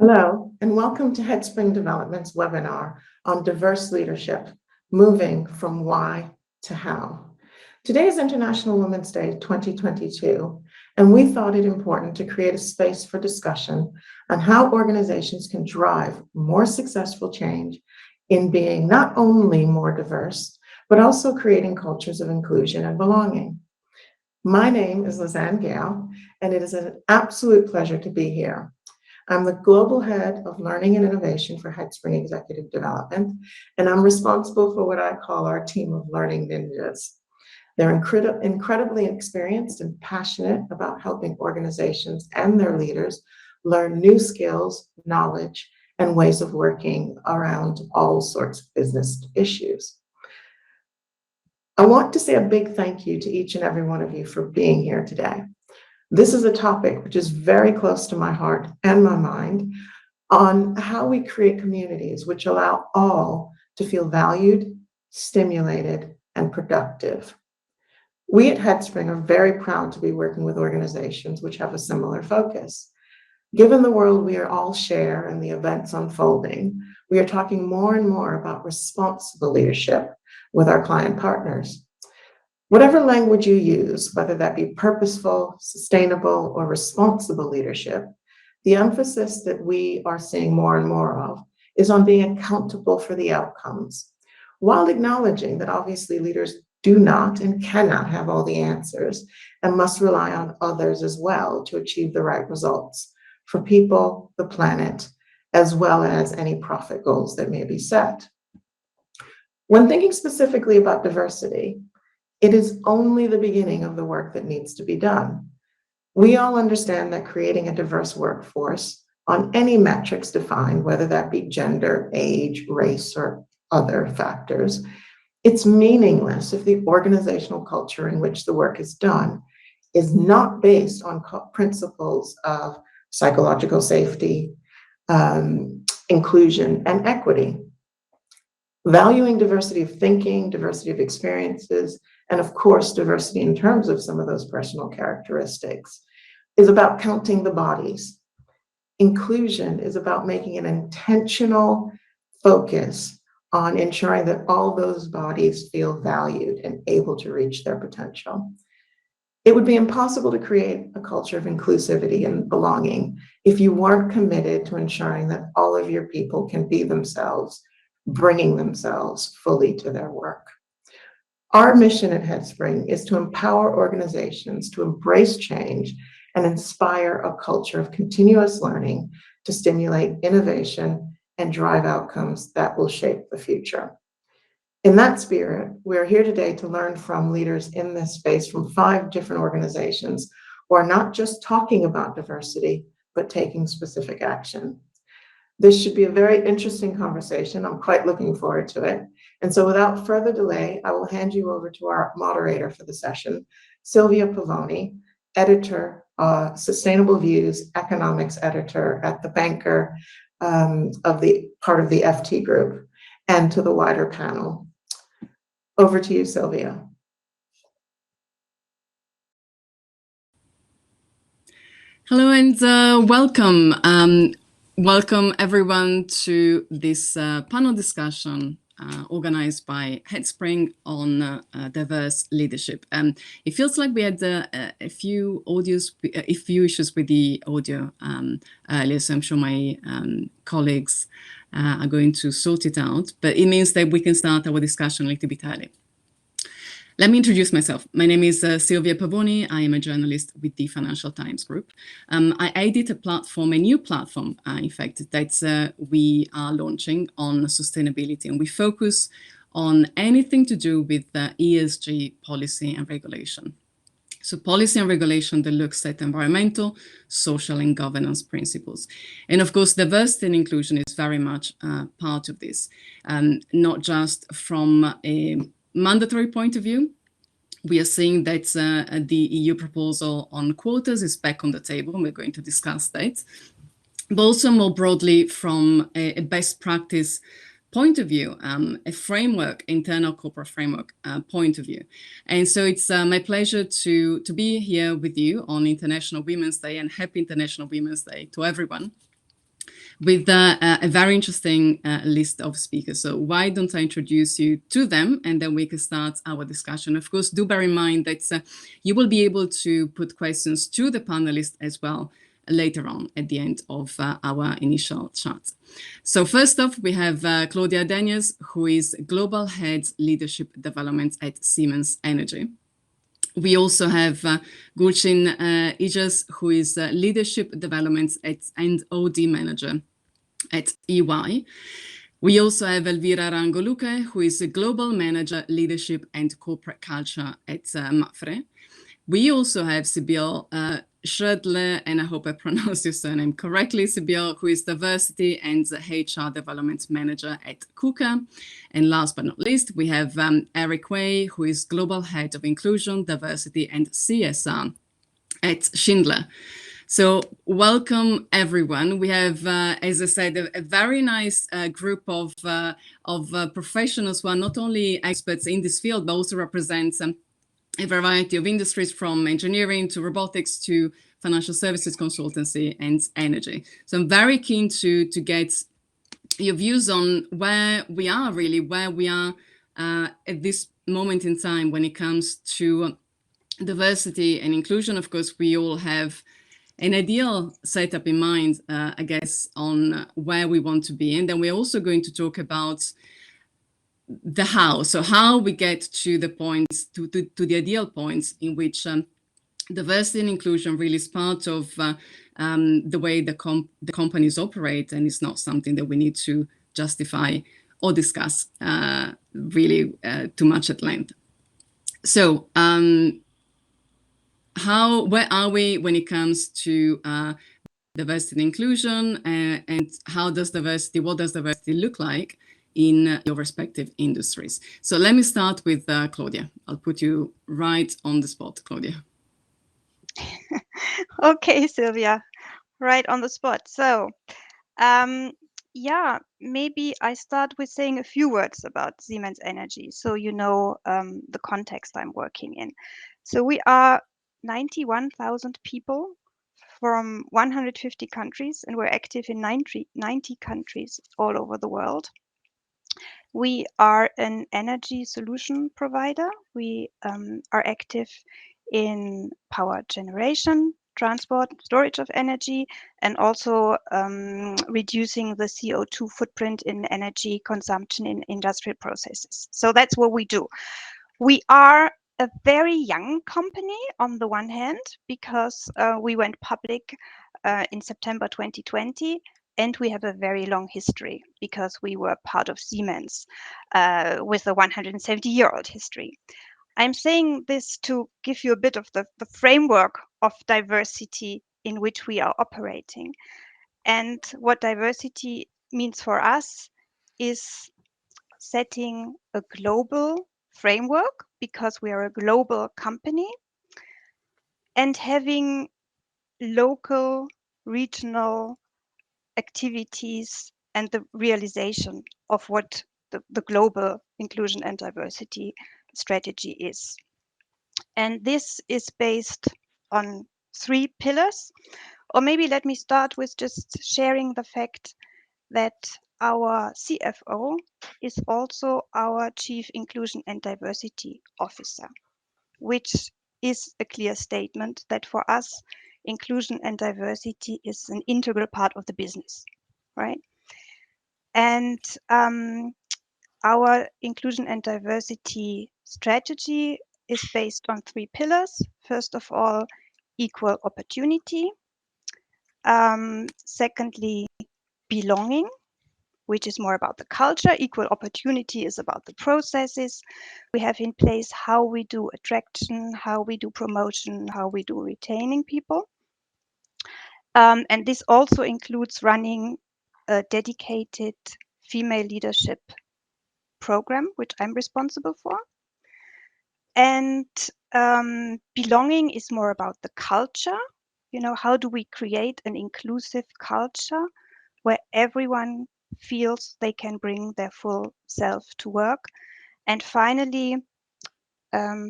Hello, and welcome to Headspring Development's webinar on diverse leadership, moving from why to how. Today is International Women's Day 2022, and we thought it important to create a space for discussion on how organizations can drive more successful change in being not only more diverse, but also creating cultures of inclusion and belonging. My name is Lizanne Gale, and it is an absolute pleasure to be here. I'm the Global Head of Learning and Innovation for Headspring Executive Development, and I'm responsible for what I call our team of learning ninjas. They're incredibly experienced and passionate about helping organizations and their leaders learn new skills, knowledge, and ways of working around all sorts of business issues. I want to say a big thank you to each and every one of you for being here today. This is a topic which is very close to my heart and my mind on how we create communities which allow all to feel valued, stimulated, and productive. We at Headspring are very proud to be working with organizations which have a similar focus. Given the world we are all share and the events unfolding, we are talking more and more about responsible leadership with our client partners. Whatever language you use, whether that be purposeful, sustainable, or responsible leadership, the emphasis that we are seeing more and more of is on being accountable for the outcomes, while acknowledging that obviously leaders do not and cannot have all the answers and must rely on others as well to achieve the right results for people, the planet, as well as any profit goals that may be set. When thinking specifically about diversity, it is only the beginning of the work that needs to be done. We all understand that creating a diverse workforce on any metrics defined, whether that be gender, age, race, or other factors, it's meaningless if the organizational culture in which the work is done is not based on principles of psychological safety, inclusion, and equity. Valuing diversity of thinking, diversity of experiences, and of course, diversity in terms of some of those personal characteristics is about counting the bodies. Inclusion is about making an intentional focus on ensuring that all those bodies feel valued and able to reach their potential. It would be impossible to create a culture of inclusivity and belonging if you weren't committed to ensuring that all of your people can be themselves, bringing themselves fully to their work. Our mission at Headspring is to empower organizations to embrace change and inspire a culture of continuous learning to stimulate innovation and drive outcomes that will shape the future. In that spirit, we're here today to learn from leaders in this space from 5 different organizations who are not just talking about diversity, but taking specific action. This should be a very interesting conversation. I'm quite looking forward to it. And so without further delay, I will hand you over to our moderator for the session, Silvia Pavoni, editor, Sustainable Views Economics editor at The Banker, of the part of the FT group, and to the wider panel. Over to you, Silvia. Hello and welcome. Welcome everyone to this panel discussion organized by Headspring on diverse leadership. It feels like we had a few issues with the audio earlier, so I'm sure my colleagues are going to sort it out, but it means that we can start our discussion a little bit early. Let me introduce myself. My name is Silvia Pavoni. I am a journalist with the Financial Times Group. I edit a new platform, in fact, that we are launching on sustainability, and we focus on anything to do with ESG policy and regulation. So policy and regulation that looks at environmental, social, and governance principles. And of course, diversity and inclusion is very much part of this, not just from a mandatory point of view. We are seeing that the EU proposal on quotas is back on the table, and we're going to discuss that. But also more broadly from a best practice point of view, a framework, internal corporate framework point of view. And so it's my pleasure to be here with you on International Women's Day, and happy International Women's Day to everyone. with a very interesting list of speakers. So why don't I introduce you to them, and then we can start our discussion. Of course, do bear in mind that you will be able to put questions to the panelists as well later on at the end of our initial chat. So first off, we have Claudia Daniels, who is Global Head Leadership Development at Siemens Energy. We also have Gulcin Ijas, who is Leadership Development and OD Manager at EY. We also have Elvira Rangoluke, who is a Global Manager, Leadership and Corporate Culture at Mafra. We also have Sibylle Schroedler, and I hope I pronounced your surname correctly, Sibylle, who is Diversity and HR Development Manager at Kuka. And last but not least, we have Eric Way, who is Global Head of Inclusion, Diversity and CSR at Schindler. So welcome, everyone. We have, as I said, a very nice group of professionals who are not only experts in this field, but also represent a variety of industries, from engineering to robotics to financial services, consultancy, and energy. So I'm very keen to get your views on where we are at this moment in time when it comes to diversity and inclusion. Of course, we all have an ideal setup in mind, I guess, on where we want to be. And then we're also going to talk about the how, so how we get to the points, to the ideal points in which diversity and inclusion really is part of the way the companies operate, and it's not something that we need to justify or discuss really too much at length. So where are we when it comes to diversity and inclusion, and what does diversity look like in your respective industries? So let me start with Claudia. I'll put you right on the spot, Claudia. Okay, Sylvia, right on the spot. So, yeah, maybe I start with saying a few words about Siemens Energy, so you know the context I'm working in. So we are 91,000 people from 150 countries, and we're active in 90 countries all over the world. We are an energy solution provider. We are active in power generation, transport, storage of energy, and also reducing the CO2 footprint in energy consumption in industrial processes. So that's what we do. We are a very young company on the one hand, because we went public in September 2020. And we have a very long history because we were part of Siemens with a 170-year-old history. I'm saying this to give you a bit of the framework of diversity in which we are operating. And what diversity means for us is setting a global framework, because we are a global company, and having local, regional activities and the realization of what the global inclusion and diversity strategy is. And this is based on 3 pillars. Or maybe let me start with just sharing the fact that our CFO is also our Chief Inclusion and Diversity Officer, which is a clear statement that for us, inclusion and diversity is an integral part of the business, right? And our inclusion and diversity strategy is based on 3 pillars. First of all, equal opportunity. Secondly, belonging, which is more about the culture. Equal opportunity is about the processes we have in place, how we do attraction, how we do promotion, how we do retaining people. And this also includes running a dedicated female leadership program, which I'm responsible for. And belonging is more about the culture. You know, how do we create an inclusive culture where everyone feels they can bring their full self to work? And finally,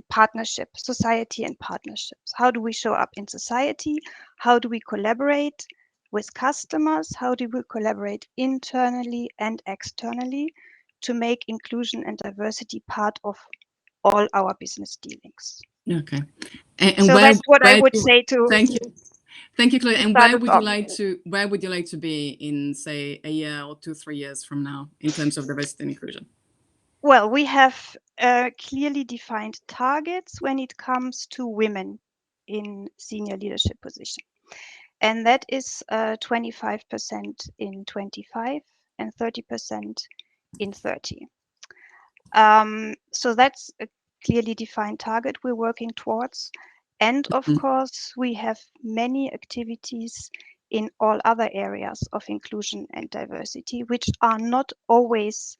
partnership, society and partnerships. How do we show up in society? How do we collaborate? with customers? How do we collaborate internally and externally to make inclusion and diversity part of all our business dealings? Okay. And So where, that's what I would do- say to Thank you. Thank you, Chloe. And start where us would you off. like to be in, say, a year or 2-3 years from now in terms of diversity and inclusion? Well, we have clearly defined targets when it comes to women in senior leadership position. And that is 25% in 25 and 30% in 30. So that's a clearly defined target we're working towards. And of course, we have many activities in all other areas of inclusion and diversity, which are not always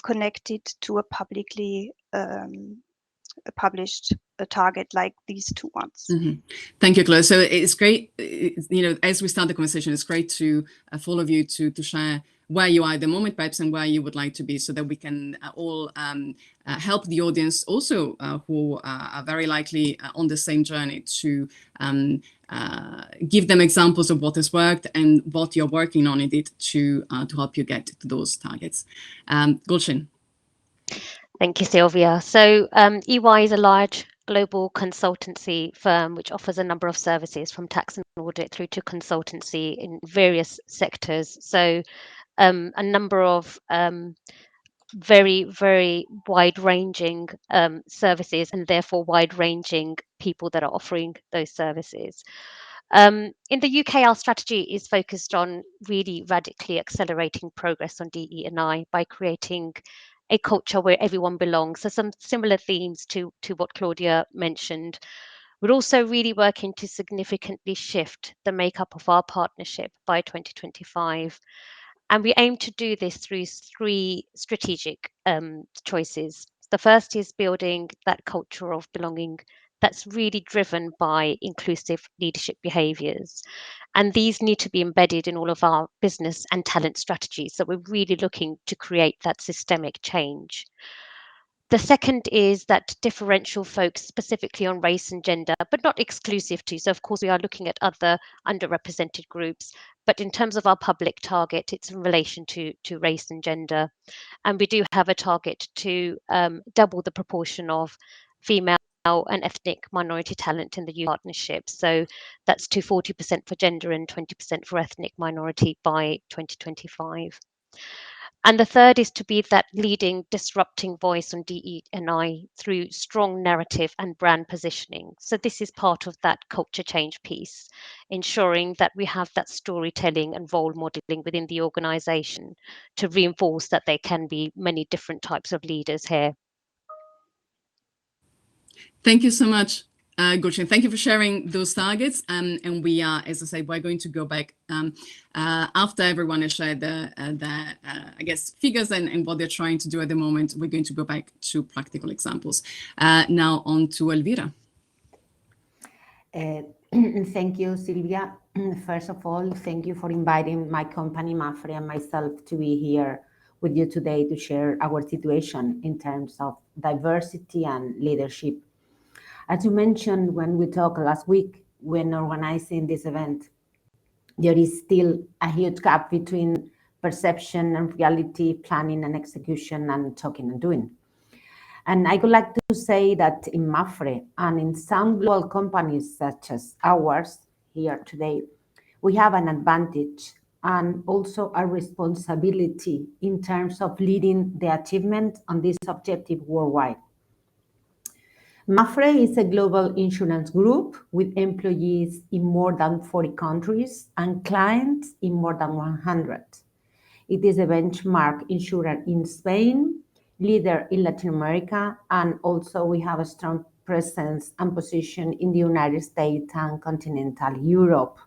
connected to a publicly published target like these two ones. Thank you, Chloe. So it's great, as we start the conversation, it's great to for all of you to share where you are at the moment, perhaps, and where you would like to be, so that we can all help the audience also who are very likely on the same journey to give them examples of what has worked and what you're working on indeed to help you get to those targets. Gulshin. Thank you, Sylvia. So EY is a large global consultancy firm which offers a number of services from tax and audit through to consultancy in various sectors. So a number of very, very wide-ranging services, and therefore wide-ranging people that are offering those services. In the UK, our strategy is focused on really radically accelerating progress on DE&I by creating a culture where everyone belongs. So some similar themes to what Claudia mentioned. We're also really working to significantly shift the makeup of our partnership by 2025. And we aim to do this through 3 strategic choices. The first is building that culture of belonging that's really driven by inclusive leadership behaviors. And these need to be embedded in all of our business and talent strategies. So we're really looking to create that systemic change. The second is that differential focus specifically on race and gender, but not exclusive to. So of course, we are looking at other underrepresented groups, but in terms of our public target, it's in relation to race and gender. And we do have a target to double the proportion of female and ethnic minority talent in the youth partnership. So that's to 40% for gender and 20% for ethnic minority by 2025. And the third is to be that leading, disrupting voice on DE&I through strong narrative and brand positioning. So this is part of that culture change piece, ensuring that we have that storytelling and role modeling within the organization to reinforce that there can be many different types of leaders here. Thank you so much, Gulshin. Thank you for sharing those targets. And we are, as I say, we're going to go back after everyone has shared their I guess, figures and what they're trying to do at the moment. We're going to go back to practical examples. Now on to Elvira. Thank you, Sylvia. First of all, thank you for inviting my company, Mafra, and myself to be here with you today to share our situation in terms of diversity and leadership. As you mentioned when we talked last week, when organizing this event, there is still a huge gap between perception and reality, planning and execution, and talking and doing. And I would like to say that in Mafra and in some global companies such as ours here today, we have an advantage and also a responsibility in terms of leading the achievement on this objective worldwide. Mafra is a global insurance group with employees in more than 40 countries and clients in more than 100. It is a benchmark insurer in Spain, leader in Latin America, and also we have a strong presence and position in the United States and continental Europe.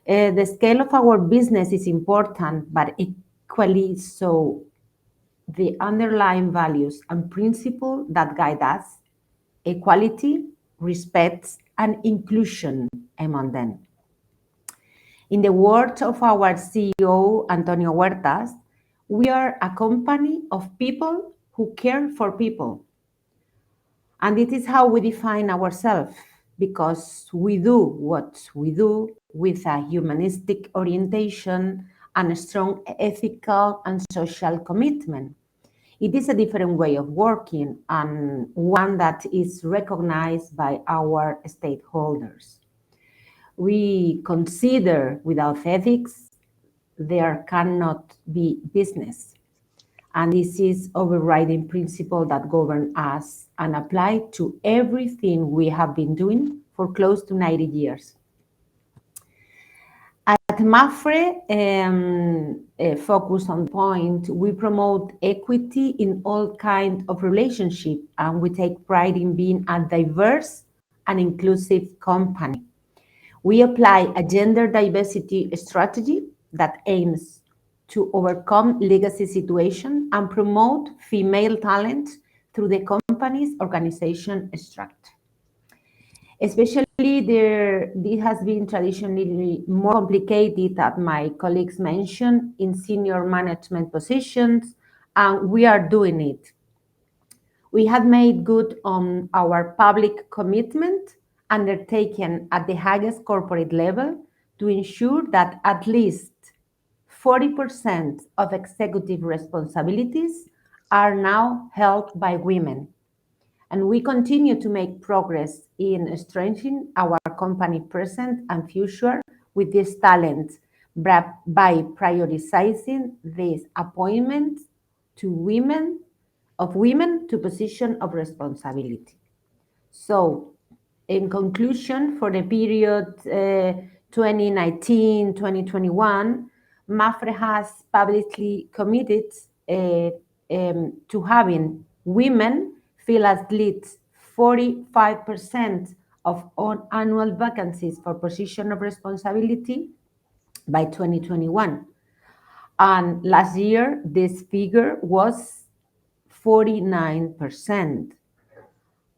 The scale of our business is important, but equally so the underlying values and principles that guide us: equality, respect, and inclusion among them. In the words of our CEO, Antonio Huertas, we are a company of people who care for people. And it is how we define ourselves. because we do what we do with a humanistic orientation and a strong ethical and social commitment. It is a different way of working and one that is recognized by our stakeholders. We consider without ethics, there cannot be business. And this is overriding principle that govern us and apply to everything we have been doing for close to 90 years. At Mafra, focus on point, we promote equity in all kinds of relationship, and we take pride in being a diverse and inclusive company. We apply a gender diversity strategy that aims to overcome legacy situation and promote female talent through the company's organization structure. Especially this has been traditionally more complicated, as my colleagues mentioned, in senior management positions, and we are doing it. We have made good on our public commitment undertaken at the highest corporate level to ensure that at least 40% of executive responsibilities are now held by women. And we continue to make progress in strengthening our company present and future with this talent by prioritizing these appointments to women to position of responsibility. So, in conclusion, for the period 2019-2021, Mafra has publicly committed to having women fill at least 45% of all annual vacancies for position of responsibility by 2021. And last year, this figure was 49%.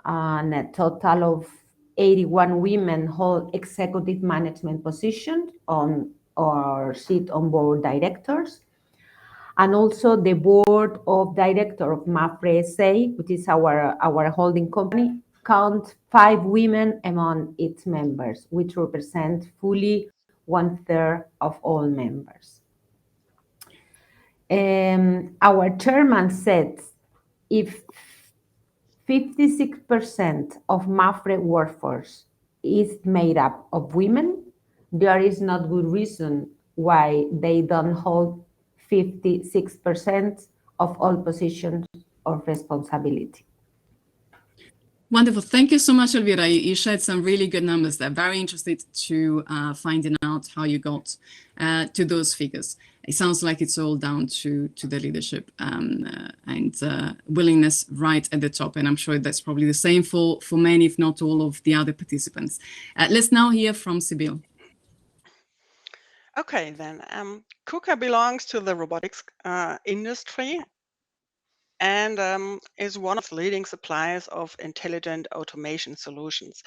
And a total of 81 women hold executive management positions on or sit on board directors. And also the board of director of Mafra SA, which is our holding company, count 5 women among its members, which represent fully 1/3 of all members. Our chairman said, if 56% of Mafra workforce is made up of women, there is not good reason why they don't hold 56% of all positions of responsibility. Wonderful. Thank you so much, Elvira. You shared some really good numbers there. Very interested to finding out how you got to those figures. It sounds like it's all down to the leadership and willingness right at the top. And I'm sure that's probably the same for many, if not all, of the other participants. Let's now hear from Sibyl. Okay, then. Kuka belongs to the robotics industry and is one of the leading suppliers of intelligent automation solutions.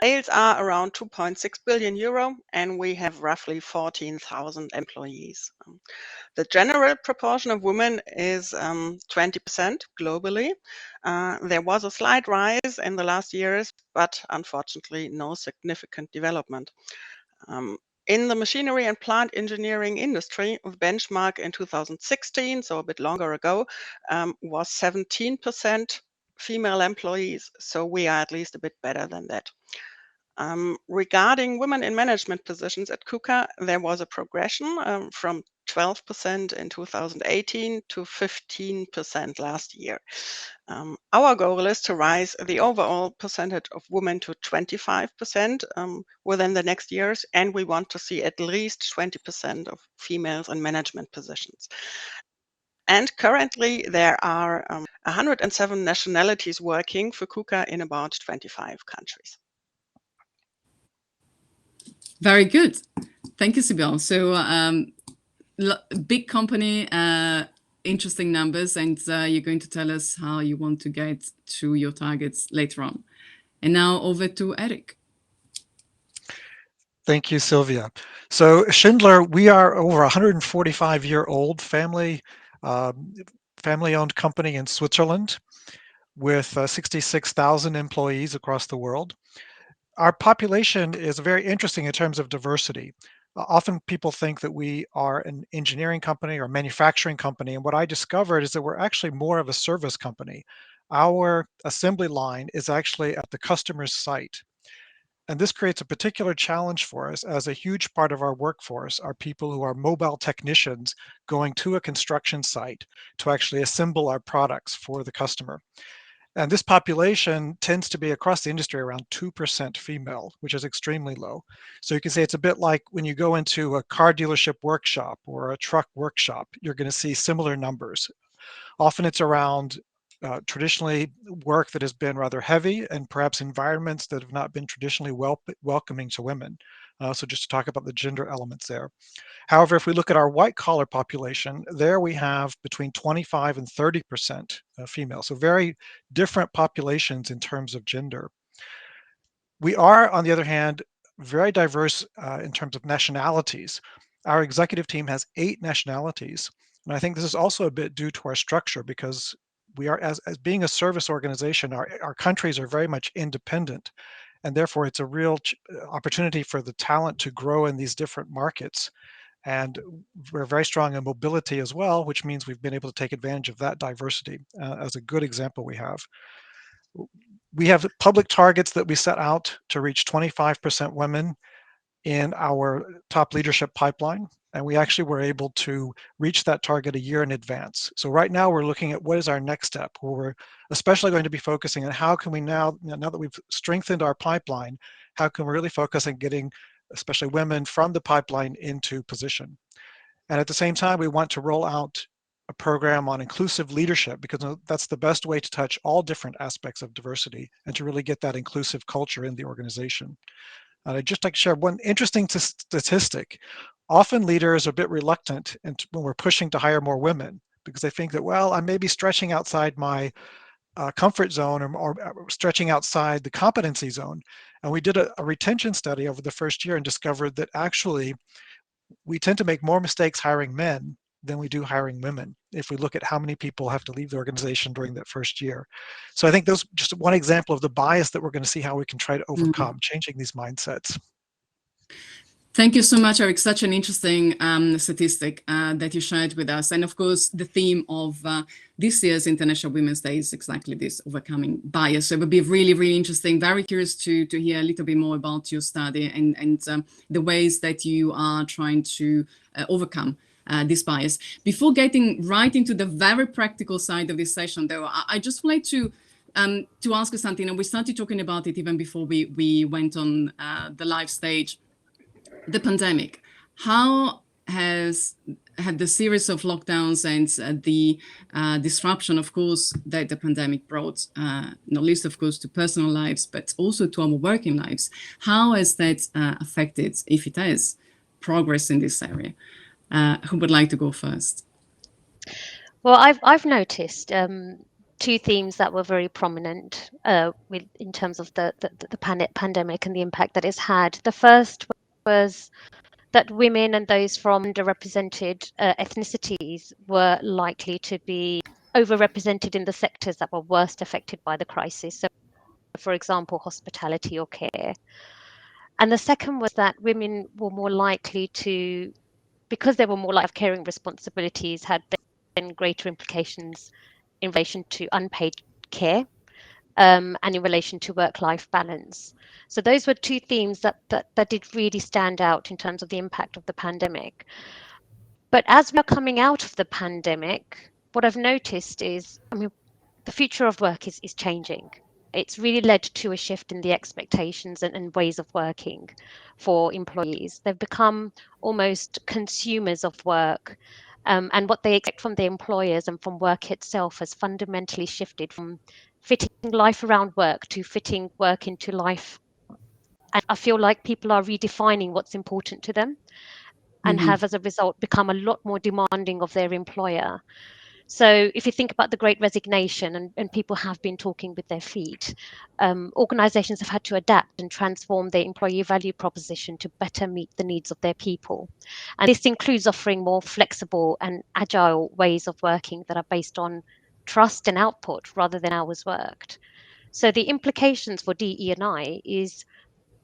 Sales are around 2.6 billion euro, and we have roughly 14,000 employees. The general proportion of women is 20% globally. There was a slight rise in the last years, but unfortunately no significant development. In the machinery and plant engineering industry, the benchmark in 2016, so a bit longer ago, was 17% female employees. So we are at least a bit better than that. Regarding women in management positions at Kuka, there was a progression from 12% in 2018 to 15% last year. Our goal is to rise the overall percentage of women to 25% within the next years, and we want to see at least 20% of females in management positions. And currently there are 107 nationalities working for Kuka in about 25 countries. Very good. Thank you, Sibyl. So big company, interesting numbers, and you're going to tell us how you want to get to your targets later on. And now over to Eric. Thank you, Sylvia. So Schindler, we are over 145-year-old family-owned company in Switzerland with 66,000 employees across the world. our population is very interesting in terms of diversity. Often people think that we are an engineering company or manufacturing company, and what I discovered is that we're actually more of a service company. Our assembly line is actually at the customer's site. And this creates a particular challenge for us, as a huge part of our workforce are people who are mobile technicians going to a construction site to actually assemble our products for the customer. And this population tends to be across the industry around 2% female, which is extremely low. So you can say it's a bit like when you go into a car dealership workshop or a truck workshop, you're going to see similar numbers. Often it's around traditionally work that has been rather heavy, and perhaps environments that have not been traditionally welcoming to women. So just to talk about the gender elements there. However, if we look at our white collar population, there we have between 25 and 30% female. So very different populations in terms of gender. We are, on the other hand, very diverse in terms of nationalities. Our executive team has 8 nationalities. And I think this is also a bit due to our structure, because we are, as being a service organization, our countries are very much independent. And therefore, it's a real opportunity for the talent to grow in these different markets. And we're very strong in mobility as well, which means we've been able to take advantage of that diversity as a good example we have. We have public targets that we set out to reach 25% women in our top leadership pipeline. And we actually were able to reach that target a year in advance. So right now we're looking at what is our next step, where we're especially going to be focusing on how can we now that we've strengthened our pipeline, how can we really focus on getting especially women from the pipeline into position. And at the same time, we want to roll out a program on inclusive leadership, because that's the best way to touch all different aspects of diversity and to really get that inclusive culture in the organization. I'd just like to share one interesting statistic. Often leaders are a bit reluctant when we're pushing to hire more women, because they think that, well, I may be stretching outside my comfort zone, or stretching outside the competency zone. And we did a retention study over the first year and discovered that actually we tend to make more mistakes hiring men than we do hiring women, if we look at how many people have to leave the organization during that first year. So I think those just one example of the bias that we're going to see how we can try to overcome, changing these mindsets. Thank you so much, Eric. Such an interesting statistic that you shared with us. And of course, the theme of this year's International Women's Day is exactly this, overcoming bias. So it would be really, really interesting. Very curious to hear a little bit more about your study and the ways that you are trying to overcome this bias. Before getting right into the very practical side of this session, though, I just would like to ask you something. And we started talking about it even before we went on the live stage. The pandemic, how had the series of lockdowns and the disruption, of course, that the pandemic brought, not least, of course, to personal lives, but also to our working lives, how has that affected, if it has, progress in this area? Who would like to go first? Well, I've noticed 2 themes that were very prominent in terms of the pandemic and the impact that it's had. The first was that women and those from underrepresented ethnicities were likely to be overrepresented in the sectors that were worst affected by the crisis. So, for example, hospitality or care. And the second was that women were more likely to, because they were more likely to have caring responsibilities, had then greater implications in relation to unpaid care and in relation to work-life balance. So those were 2 themes that did really stand out in terms of the impact of the pandemic. But as we are coming out of the pandemic, what I've noticed is, the future of work is changing. It's really led to a shift in the expectations and ways of working for employees. They've become almost consumers of work. And what they expect from their employers and from work itself has fundamentally shifted from fitting life around work to fitting work into life. And I feel like people are redefining what's important to them and have, as a result, become a lot more demanding of their employer. So if you think about the Great Resignation, and people have been talking with their feet, organizations have had to adapt and transform their employee value proposition to better meet the needs of their people. And this includes offering more flexible and agile ways of working that are based on trust and output rather than hours worked. So the implications for DE&I is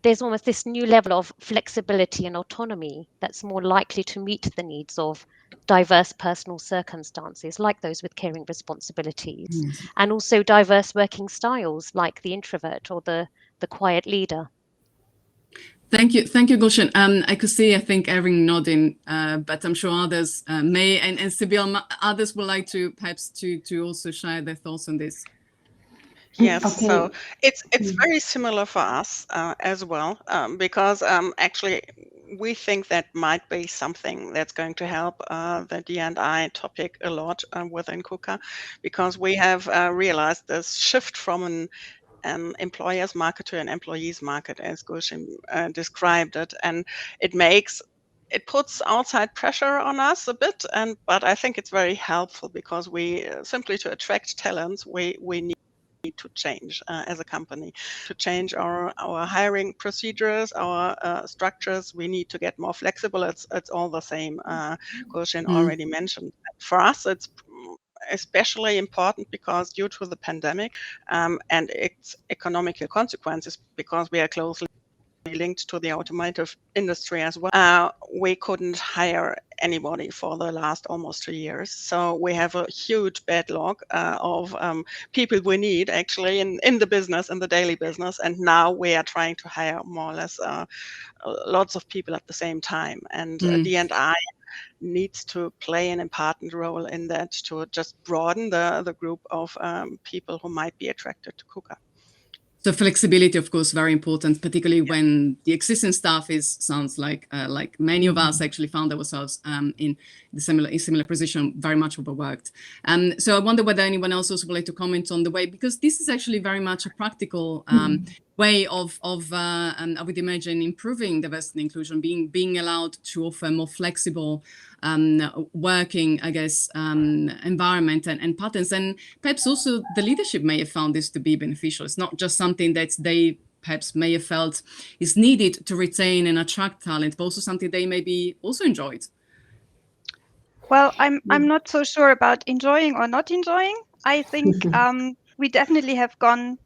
there's almost this new level of flexibility and autonomy that's more likely to meet the needs of diverse personal circumstances, like those with caring responsibilities, and also diverse working styles, like the introvert or the quiet leader. Thank you, Gulshan. I could see, I think, Erin nodding, but I'm sure others may, and Sibyl, others would like to perhaps to also share their thoughts on this. Yes, Okay. so it's very similar for us as well, because actually we think that might be something that's going to help the D&I topic a lot within Kuka, because we have realized this shift from an employer's market to an employee's market, as Gulshan described it, and it puts outside pressure on us a bit, but I think it's very helpful because we simply to attract talents, we need to change as a company, to change our hiring procedures, our structures. We need to get more flexible. It's all the same. Gulshan already mentioned. For us, it's especially important because due to the pandemic and its economical consequences, because we are closely linked to the automotive industry as well, we couldn't hire anybody for the last almost 2 years. So we have a huge backlog of people we need actually in the business, in the daily business. And now we are trying to hire more or less lots of people at the same time. And D&I needs to play an important role in that, to just broaden the group of people who might be attracted to Kuka. So flexibility, of course, very important, particularly when the existing staff sounds like many of us actually found ourselves in similar position, very much overworked. So I wonder whether anyone else also would like to comment on the way, because this is actually very much a practical way of I would imagine, improving diversity and inclusion, being allowed to offer more flexible working, I guess, environment and patterns. And perhaps also the leadership may have found this to be beneficial. It's not just something that they perhaps may have felt is needed to retain and attract talent, but also something they maybe also enjoyed. Well, I'm not so sure about enjoying or not enjoying. I think we definitely have gone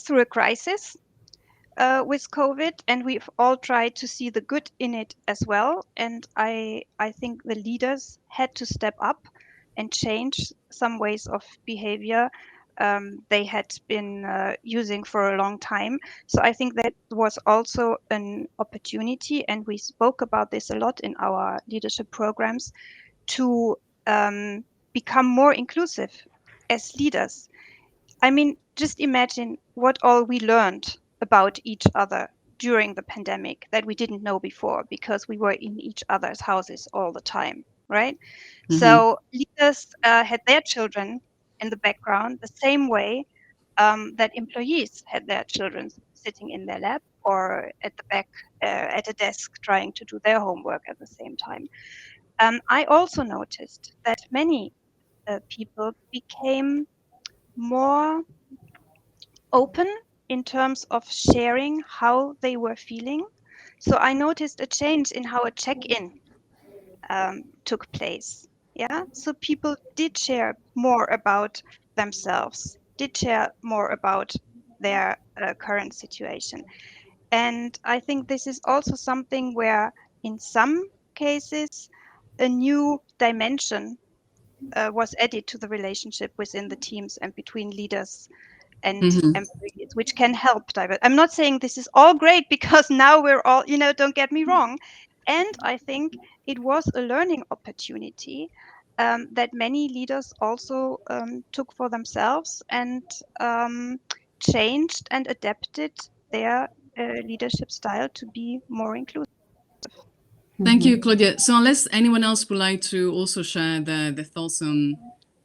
through a crisis with COVID, and we've all tried to see the good in it as well. And I think the leaders had to step up and change some ways of behavior they had been using for a long time. So I think that was also an opportunity, and we spoke about this a lot in our leadership programs, to become more inclusive as leaders. I mean, just imagine what all we learned about each other during the pandemic that we didn't know before, because we were in each other's houses all the time, right? So leaders had their children in the background the same way that employees had their children sitting in their lab or at the back at a desk trying to do their homework at the same time. I also noticed that many people became more open in terms of sharing how they were feeling. So I noticed a change in how a check-in took place. Yeah, so people did share more about themselves, did share more about their current situation. And I think this is also something where, in some cases, a new dimension was added to the relationship within the teams and between leaders and employees, which can help divert. I'm not saying this is all great, because now we're all, don't get me wrong. And I think it was a learning opportunity that many leaders also took for themselves and changed and adapted their leadership style to be more inclusive. Thank you, Claudia. So unless anyone else would like to also share the thoughts on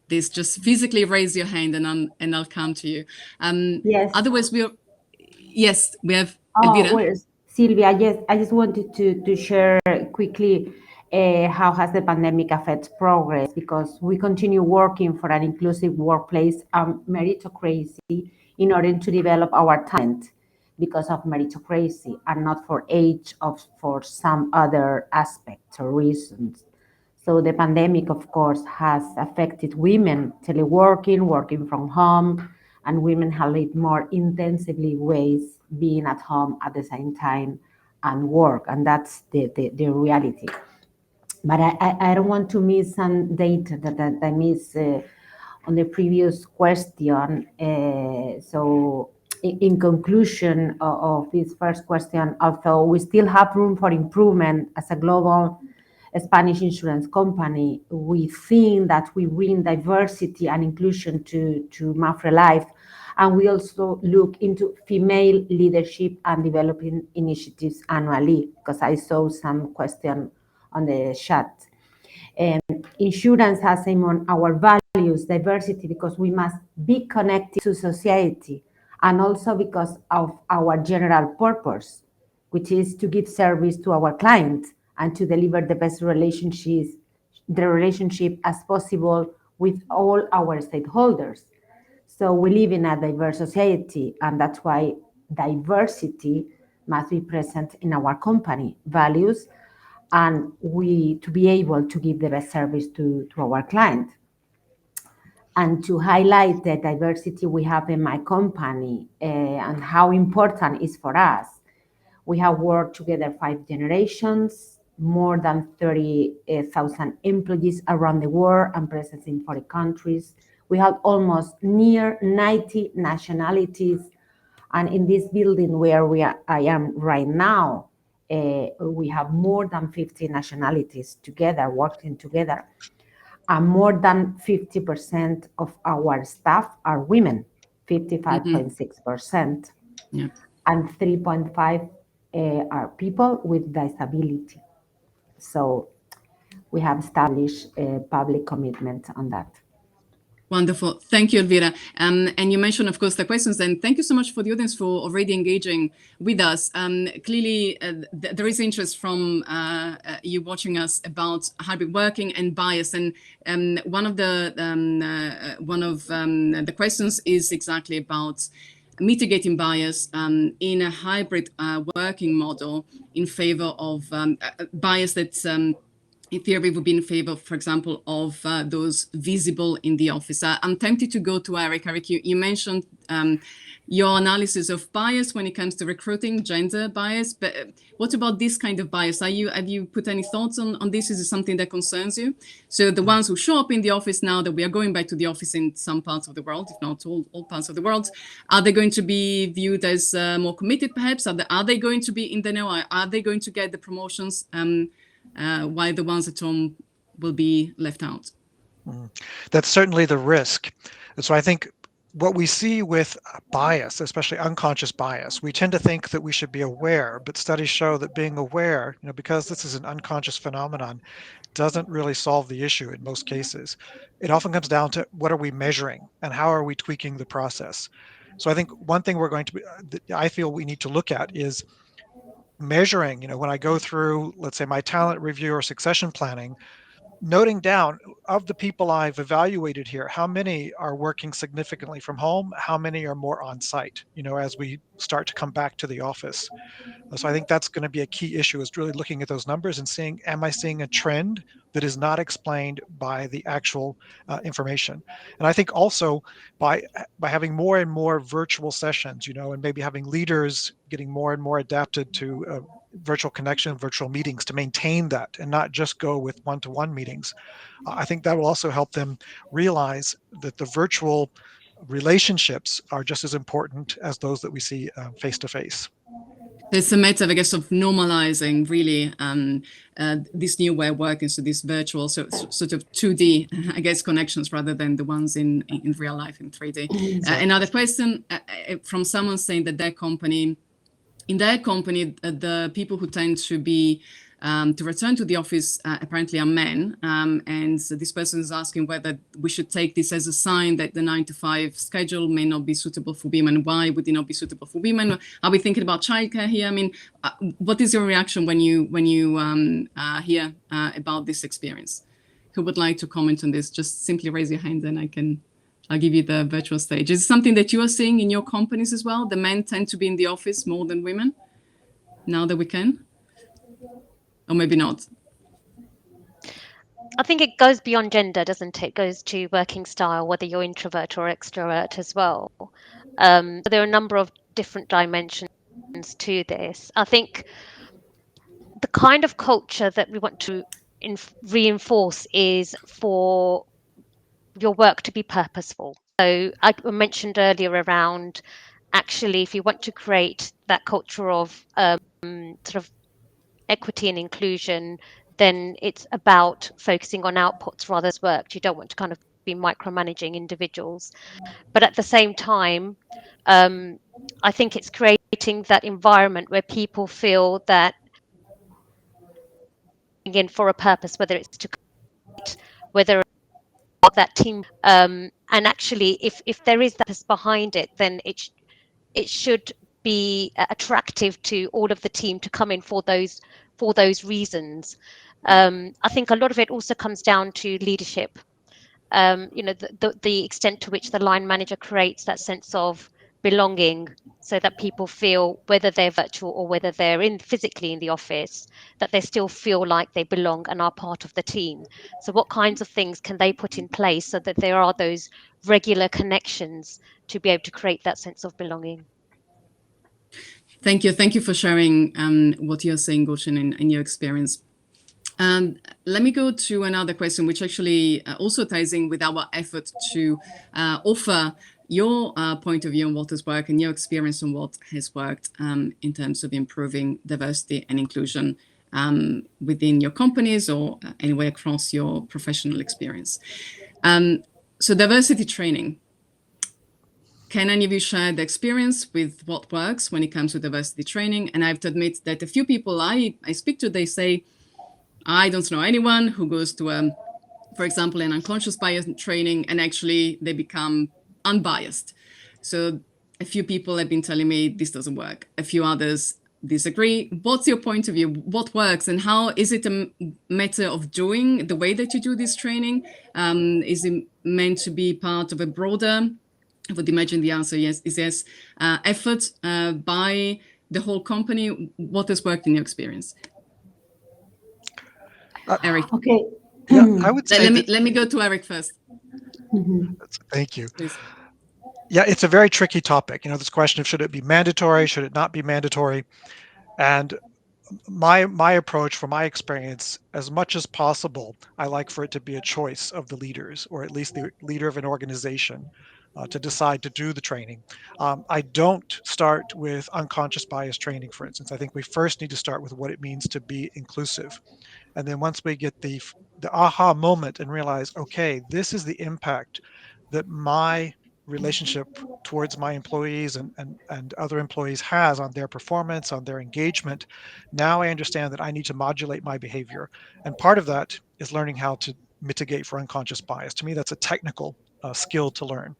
this, just physically raise your hand and I'll come to you. Yes. Otherwise, we have Elvira. Silvia, yes, I just wanted to share quickly how has the pandemic affected progress, because we continue working for an inclusive workplace meritocracy in order to develop our talent because of meritocracy and not for age or for some other aspects or reasons. So the pandemic, of course, has affected women teleworking, working from home, and women have lived more intensively ways being at home at the same time and work, and that's the reality. But I don't want to miss some data that I missed on the previous question. So in conclusion of this first question, although we still have room for improvement as a global Spanish insurance company, we think that we bring diversity and inclusion to Mafra Life, and we also look into female leadership and developing initiatives annually, because I saw some question on the chat. Insurance has among our values diversity because we must be connected to society, and also because of our general purpose, which is to give service to our clients and to deliver the best relationship as possible with all our stakeholders. So we live in a diverse society, and that's why diversity must be present in our company values, and to be able to give the best service to our client. And to highlight the diversity we have in my company and how important it is for us, we have worked together 5 generations, more than 30,000 employees around the world and present in 40 countries. We have almost near 90 nationalities. And in this building where I am right now, we have more than 50 nationalities together, working together. And more than 50% of our staff are women, 55.6%. Yeah. And 3.5 are people with disability. So we have established a public commitment on that. Wonderful. Thank you, Elvira. And you mentioned, of course, the questions, and thank you so much for the audience for already engaging with us. Clearly, there is interest from you watching us about hybrid working and bias. And one of the questions is exactly about mitigating bias in a hybrid working model in favor of bias that's in theory would be in favor, for example, of those visible in the office. I'm tempted to go to Eric. Eric, you mentioned your analysis of bias when it comes to recruiting, gender bias, but what about this kind of bias? Have you put any thoughts on this? Is it something that concerns you? So the ones who show up in the office now that we are going back to the office in some parts of the world, if not all parts of the world, are they going to be viewed as more committed perhaps? Are they going to be in the know? Are they going to get the promotions? While the ones at home will be left out? That's certainly the risk. And so I think what we see with bias, especially unconscious bias, we tend to think that we should be aware, but studies show that being aware, because this is an unconscious phenomenon, doesn't really solve the issue in most cases. It often comes down to what are we measuring and how are we tweaking the process. So I think one thing I feel we need to look at is measuring, when I go through, let's say, my talent review or succession planning, noting down of the people I've evaluated here, how many are working significantly from home, how many are more on site, as we start to come back to the office. So I think that's going to be a key issue, is really looking at those numbers and seeing, am I seeing a trend that is not explained by the actual information? And I think also by having more and more virtual sessions, and maybe having leaders getting more and more adapted to virtual connection, virtual meetings to maintain that and not just go with one-to-one meetings. I think that will also help them realize that the virtual relationships are just as important as those that we see face-to-face. There's a matter, I guess, of normalizing really this new way of working, so this virtual, sort of 2D, I guess, connections rather than the ones in real life in 3D. Exactly. Another question from someone saying that in their company, the people who tend to be to return to the office apparently are men, and so this person is asking whether we should take this as a sign that the 9-to-5 schedule may not be suitable for women. Why would it not be suitable for women? Are we thinking about childcare here? I mean, what is your reaction when you hear about this experience? Who would like to comment on this? Just simply raise your hand and I'll give you the virtual stage. Is it something that you are seeing in your companies as well? The men tend to be in the office more than women now that we can? Or maybe not. I think it goes beyond gender, doesn't it? It goes to working style, whether you're introvert or extrovert as well. So there are a number of different dimensions to this. I think the kind of culture that we want to reinforce is for your work to be purposeful. So I mentioned earlier around actually, if you want to create that culture of sort of equity and inclusion, then it's about focusing on outputs rather than work. You don't want to kind of be micromanaging individuals. But at the same time, I think it's creating that environment where people feel that in for a purpose, whether it's to create, whether that team, and actually, if there is that purpose behind it, then it should be attractive to all of the team to come in for those reasons. I think a lot of it also comes down to leadership. The extent to which the line manager creates that sense of belonging, so that people feel, whether they're virtual or whether they're in physically in the office, that they still feel like they belong and are part of the team. So what kinds of things can they put in place so that there are those regular connections to be able to create that sense of belonging? Thank you for sharing what you're saying, Gulshan, in your experience. Let me go to another question, which actually also ties in with our effort to offer your point of view on what has worked and your experience on what has worked in terms of improving diversity and inclusion within your companies or anywhere across your professional experience. So diversity training. Can any of you share the experience with what works when it comes to diversity training? And I have to admit that a few people I speak to, they say, I don't know anyone who goes to, for example, an unconscious bias training and actually they become unbiased. So a few people have been telling me this doesn't work. A few others disagree. What's your point of view? What works and how is it a matter of doing the way that you do this training? Is it meant to be part of a broader, I would imagine the answer is yes, effort by the whole company? What has worked in your experience? Eric. Okay. Yeah, I would say let me go to Eric first. Thank you. Please. Yeah, it's a very tricky topic. This question of should it be mandatory, should it not be mandatory? And my approach, from my experience, as much as possible, I like for it to be a choice of the leaders, or at least the leader of an organization, to decide to do the training. I don't start with unconscious bias training, for instance. I think we first need to start with what it means to be inclusive. And then once we get the aha moment and realize, okay, this is the impact that my relationship towards my employees and other employees has on their performance, on their engagement. Now I understand that I need to modulate my behavior. And part of that is learning how to mitigate for unconscious bias. To me, that's a technical skill to learn.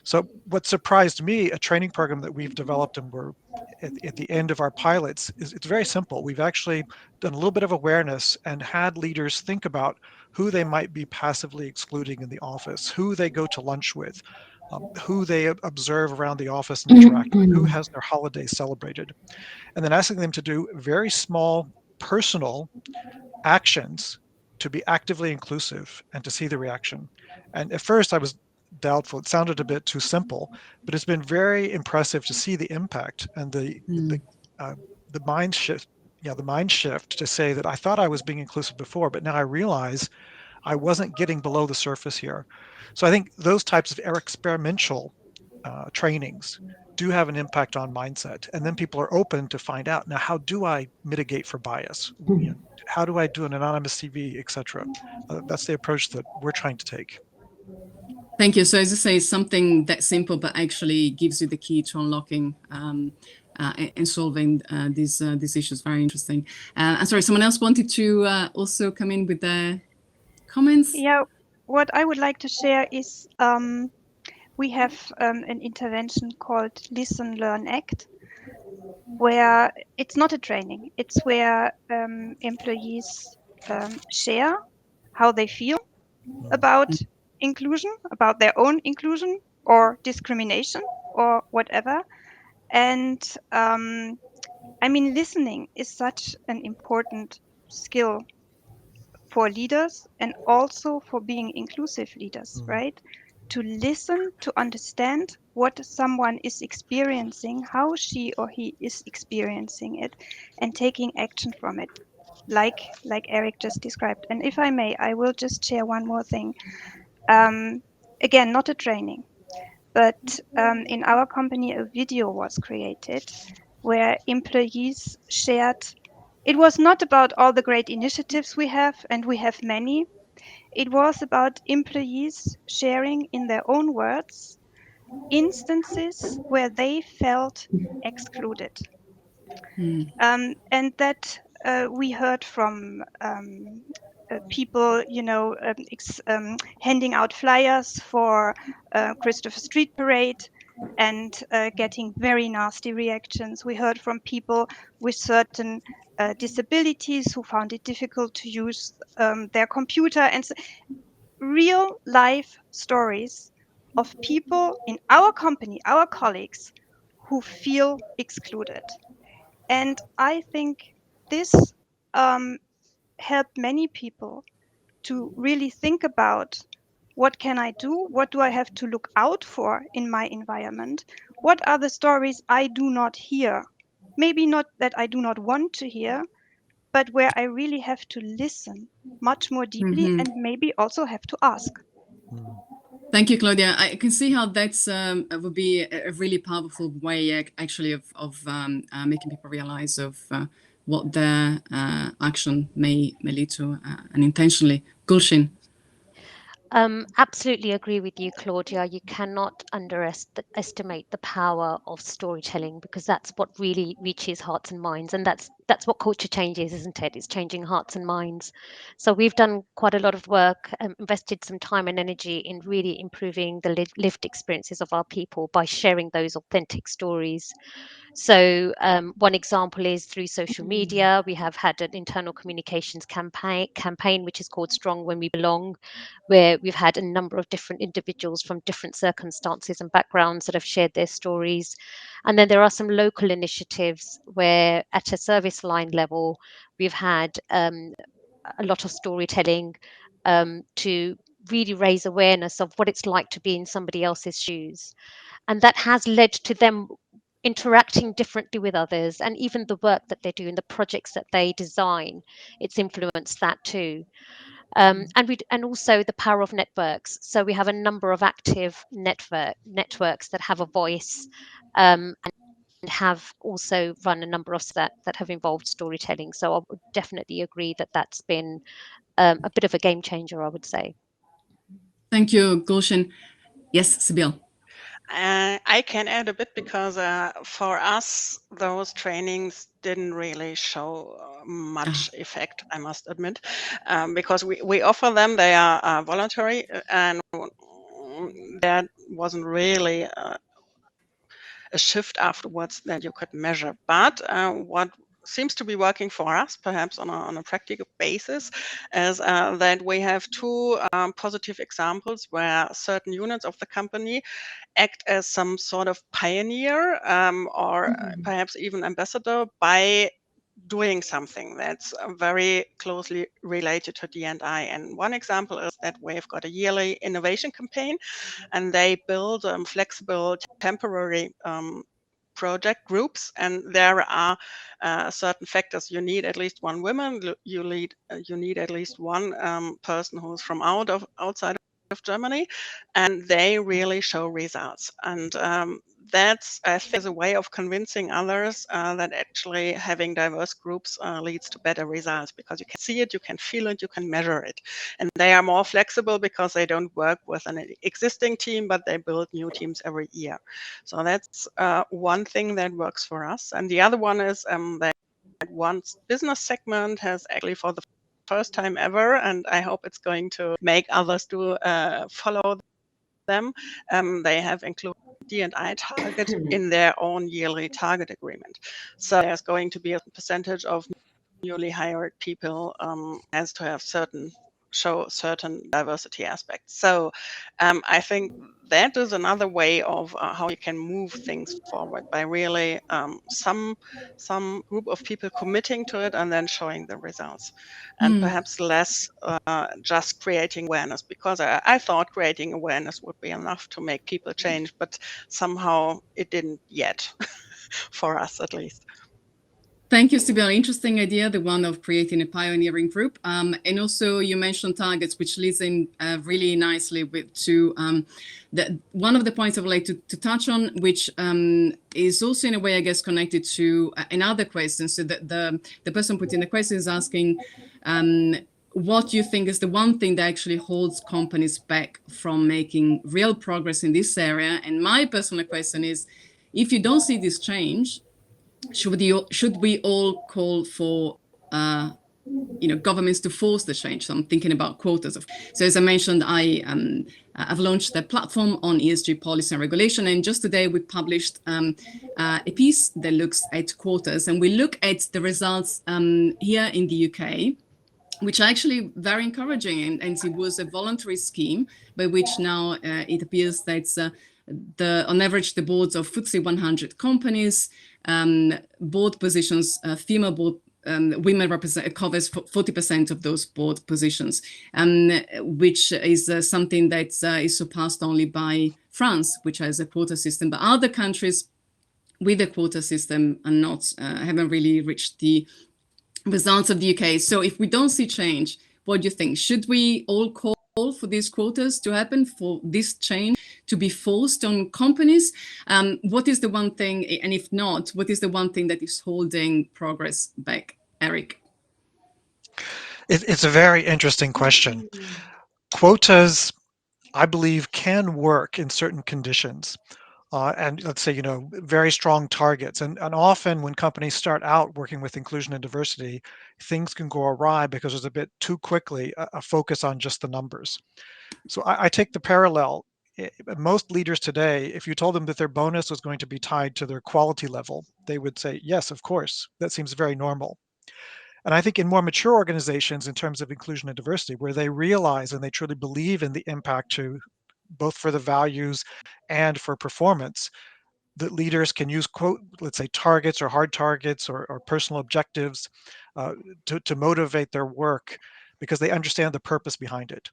So what surprised me, a training program that we've developed and we're at the end of our pilots, is it's very simple. We've actually done a little bit of awareness and had leaders think about who they might be passively excluding in the office, who they go to lunch with, who they observe around the office and interact with, who has their holidays celebrated, and then asking them to do very small personal actions to be actively inclusive and to see the reaction. And at first I was doubtful. It sounded a bit too simple, but it's been very impressive to see the impact and the mind shift. Yeah, the mind shift to say that I thought I was being inclusive before, but now I realize I wasn't getting below the surface here. So I think those types of experimental trainings do have an impact on mindset, and then people are open to find out, now how do I mitigate for bias? How do I do an anonymous CV, etc. That's the approach that we're trying to take. Thank you. So as I say, something that simple, but actually gives you the key to unlocking and solving these issues. Very interesting. I'm sorry, someone else wanted to also come in with their comments? Yeah, what I would like to share is we have an intervention called Listen, Learn, Act, where it's not a training. It's where employees share how they feel about inclusion, about their own inclusion or discrimination or whatever. And I mean, listening is such an important skill for leaders and also for being inclusive leaders, Mm. right? To listen, to understand what someone is experiencing, how she or he is experiencing it, and taking action from it, like Eric just described. And if I may, I will just share one more thing. Again, not a training, but in our company, a video was created where employees shared. It was not about all the great initiatives we have, and we have many. It was about employees sharing in their own words instances where they felt excluded. And that we heard from people, handing out flyers for Christopher Street Parade and getting very nasty reactions. We heard from people with certain disabilities who found it difficult to use their computer, and real life stories of people in our company, our colleagues, who feel excluded. And I think this helped many people to really think about, what can I do? What do I have to look out for in my environment? What are the stories I do not hear? Maybe not that I do not want to hear, but where I really have to listen much more deeply and maybe also have to ask. Thank you, Claudia. I can see how that's would be a really powerful way, actually, of making people realize of what their action may lead to, and intentionally. Gulshin. Absolutely agree with you, Claudia. You cannot underestimate the power of storytelling, because that's what really reaches hearts and minds, and that's what culture change is, isn't it? It's changing hearts and minds. So we've done quite a lot of work, invested some time and energy in really improving the lived experiences of our people by sharing those authentic stories. So one example is through social media. We have had an internal communications campaign which is called Strong When We Belong, where we've had a number of different individuals from different circumstances and backgrounds that have shared their stories. And then there are some local initiatives where at a service line level, we've had a lot of storytelling to really raise awareness of what it's like to be in somebody else's shoes. And that has led to them interacting differently with others, and even the work that they do and the projects that they design, it's influenced that too. And also the power of networks. So we have a number of active networks that have a voice, and have also run a number of that have involved storytelling. So I would definitely agree that that's been a bit of a game changer, I would say. Thank you, Gulshin. Yes, Sibyl. I can add a bit, because for us, those trainings didn't really show much effect, I must admit, because we offer them, they are voluntary, and that wasn't really a shift afterwards that you could measure. But what seems to be working for us, perhaps on a practical basis, is that we have two positive examples where certain units of the company act as some sort of pioneer, or perhaps even ambassador, by doing something that's very closely related to DE&I. And one example is that we've got a yearly innovation campaign, and they build flexible temporary project groups, and there are certain factors. You need at least one woman, you need at least one person who's from outside of Germany, and they really show results. And that's, I think, is a way of convincing others that actually having diverse groups leads to better results, because you can see it, you can feel it, you can measure it. And they are more flexible because they don't work with an existing team, but they build new teams every year. So that's one thing that works for us. And the other one is that one business segment has actually, for the first time ever, and I hope it's going to make others do follow them, they have included DE&I target in their own yearly target agreement. So there's going to be a percentage of newly hired people has to have certain show certain diversity aspects. So I think that is another way of how you can move things forward, by really some group of people committing to it and then showing the results, and perhaps less just creating awareness, because I thought creating awareness would be enough to make people change, but somehow it didn't yet, for us at least. Thank you, Sibyl. Interesting idea, the one of creating a pioneering group. And also you mentioned targets, which leads in really nicely to one of the points I would like to touch on, which is also in a way, I guess, connected to another question. So the person putting the question is asking, what do you think is the one thing that actually holds companies back from making real progress in this area? And my personal question is, if you don't see this change, should we all call for governments to force the change? So I'm thinking about quotas. So as I mentioned, I've launched a platform on ESG policy and regulation, and just today we published a piece that looks at quotas, and we look at the results here in the UK, which are actually very encouraging. And it was a voluntary scheme by which now it appears that on average, the boards of FTSE 100 companies, board positions, female board, women covers 40% of those board positions, which is something that is surpassed only by France, which has a quota system. But other countries with a quota system are not, haven't really reached the results of the UK. So if we don't see change, what do you think? Should we all call for these quotas to happen, for this change to be forced on companies? What is the one thing, and if not, what is the one thing that is holding progress back? Eric? It's a very interesting question. Quotas, I believe, can work in certain conditions. And let's say, very strong targets. And often when companies start out working with inclusion and diversity, things can go awry because there's a bit too quickly a focus on just the numbers. So I take the parallel. Most leaders today, if you told them that their bonus was going to be tied to their quality level, they would say, yes, of course, that seems very normal. And I think in more mature organizations, in terms of inclusion and diversity, where they realize and they truly believe in the impact to both for the values and for performance, that leaders can use, quote, let's say targets or hard targets or personal objectives to motivate their work, because they understand the purpose behind it.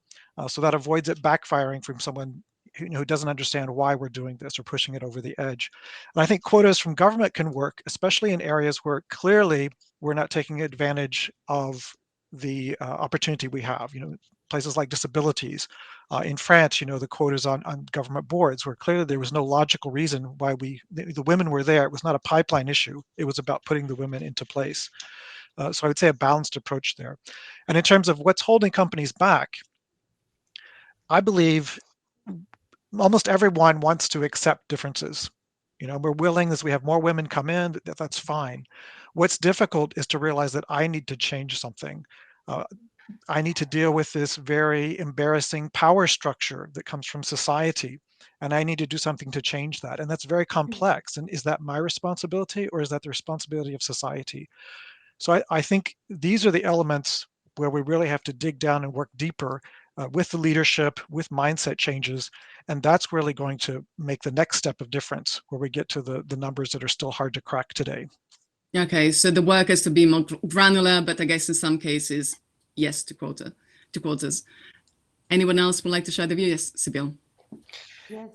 So that avoids it backfiring from someone who doesn't understand why we're doing this or pushing it over the edge. And I think quotas from government can work, especially in areas where clearly we're not taking advantage of the opportunity we have. Places like disabilities. In France, the quotas on government boards, where clearly there was no logical reason why the women were there. It was not a pipeline issue. It was about putting the women into place. So I would say a balanced approach there. And in terms of what's holding companies back, I believe almost everyone wants to accept differences. We're willing, as we have more women come in, that's fine. What's difficult is to realize that I need to change something. I need to deal with this very embarrassing power structure that comes from society, and I need to do something to change that. And that's very complex. And is that my responsibility, or is that the responsibility of society? So I think these are the elements where we really have to dig down and work deeper with the leadership, with mindset changes. And that's really going to make the next step of difference, where we get to the numbers that are still hard to crack today. Okay, so the work has to be more granular, but I guess in some cases, yes, to quotas. Anyone else would like to share the view? Yes, Sibyl. Yes.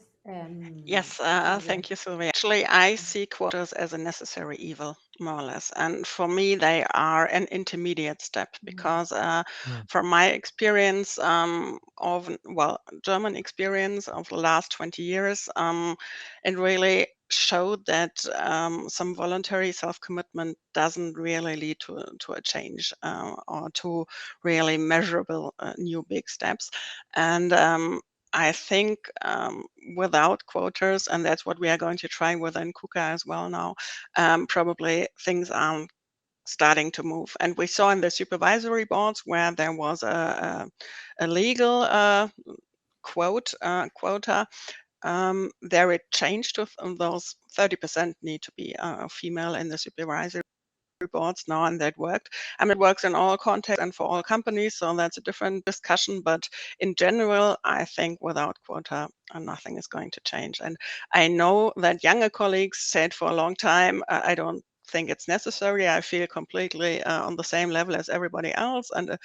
Yes, thank you, Sylvia. Actually, I see quotas as a necessary evil, more or less. And for me, they are an intermediate step, because from my experience German experience of the last 20 years, it really showed that some voluntary self-commitment doesn't really lead to a change or to really measurable new big steps. And I think without quotas, and that's what we are going to try within Kuka as well now, probably things are starting to move. And we saw in the supervisory boards where there was a legal quota, there it changed to those 30% need to be female in the supervisory boards now, and that worked. I mean, it works in all contexts and for all companies, so that's a different discussion. But in general, I think without quota, nothing is going to change. And I know that younger colleagues said for a long time, I don't think it's necessary. I feel completely on the same level as everybody else, and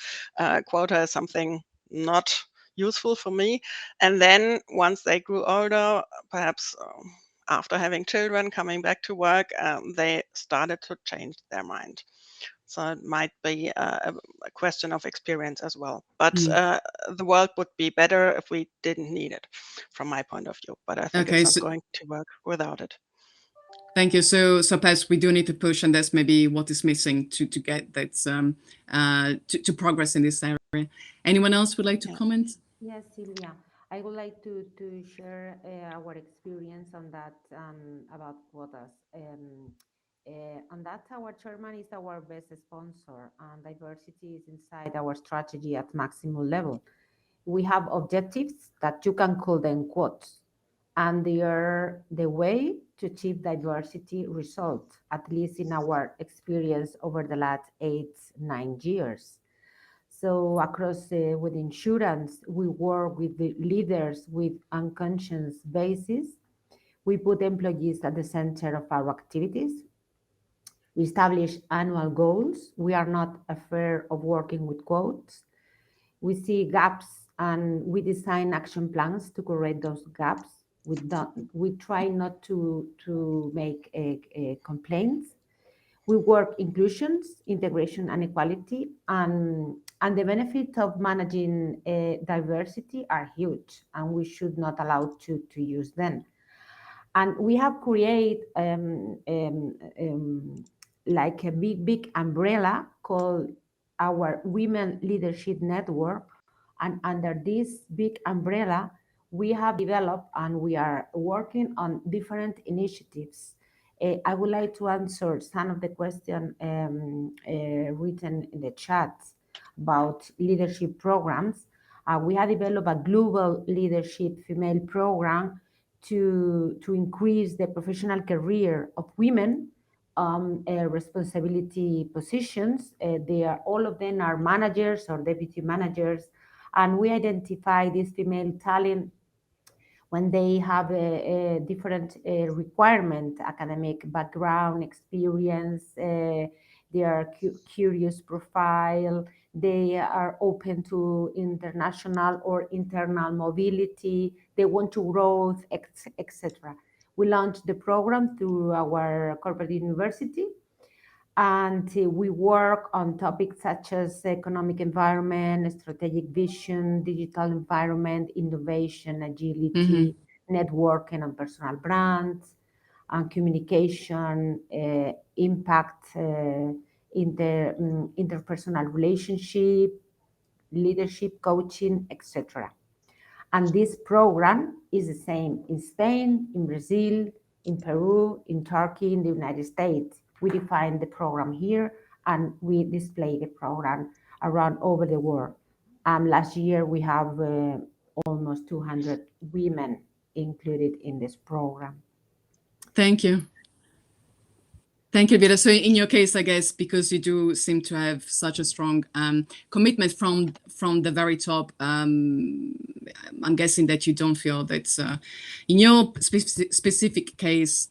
quota is something not useful for me. And then once they grew older, perhaps after having children, coming back to work, they started to change their mind. So it might be a question of experience as well. But the world would be better if we didn't need it, from my point of view. But I think Okay, it's not going to work without it. Thank you. So perhaps we do need to push, and that's maybe what is missing to get that to progress in this area. Anyone else would like to comment? Yes, Silvia. I would like to share our experience on that about quotas. On that, our chairman is our best sponsor, and diversity is inside our strategy at maximum level. We have objectives that you can call them quotes, and they are the way to achieve diversity results, at least in our experience over the last 8-9 years. So across with insurance, we work with the leaders with unconscious basis. We put employees at the center of our activities. We establish annual goals. We are not afraid of working with quotes. We see gaps and we design action plans to correct those gaps. We try not to make complaints. We work inclusions, integration, and equality, and the benefits of managing diversity are huge, and we should not allow to use them. And we have created like a big umbrella called our Women Leadership Network. And under this big umbrella, we have developed and we are working on different initiatives. I would like to answer some of the questions written in the chat about leadership programs. We have developed a global leadership female program to increase the professional career of women responsibility positions. All of them are managers or deputy managers, and we identify this female talent when they have a different requirement, academic background, experience, they are curious profile, they are open to international or internal mobility, they want to grow, etc. We launched the program through our corporate university, and we work on topics such as economic environment, strategic vision, digital environment, innovation, agility, networking and personal brands, and communication, impact, interpersonal relationship, leadership, coaching, etc. And this program is the same in Spain, in Brazil, in Peru, in Turkey, in the United States. We define the program here and we display the program around over the world. Last year we have almost 200 women included in this program. Thank you. Thank you, Vida. So in your case, I guess, because you do seem to have such a strong commitment from the very top, I'm guessing that you don't feel that in your specific case,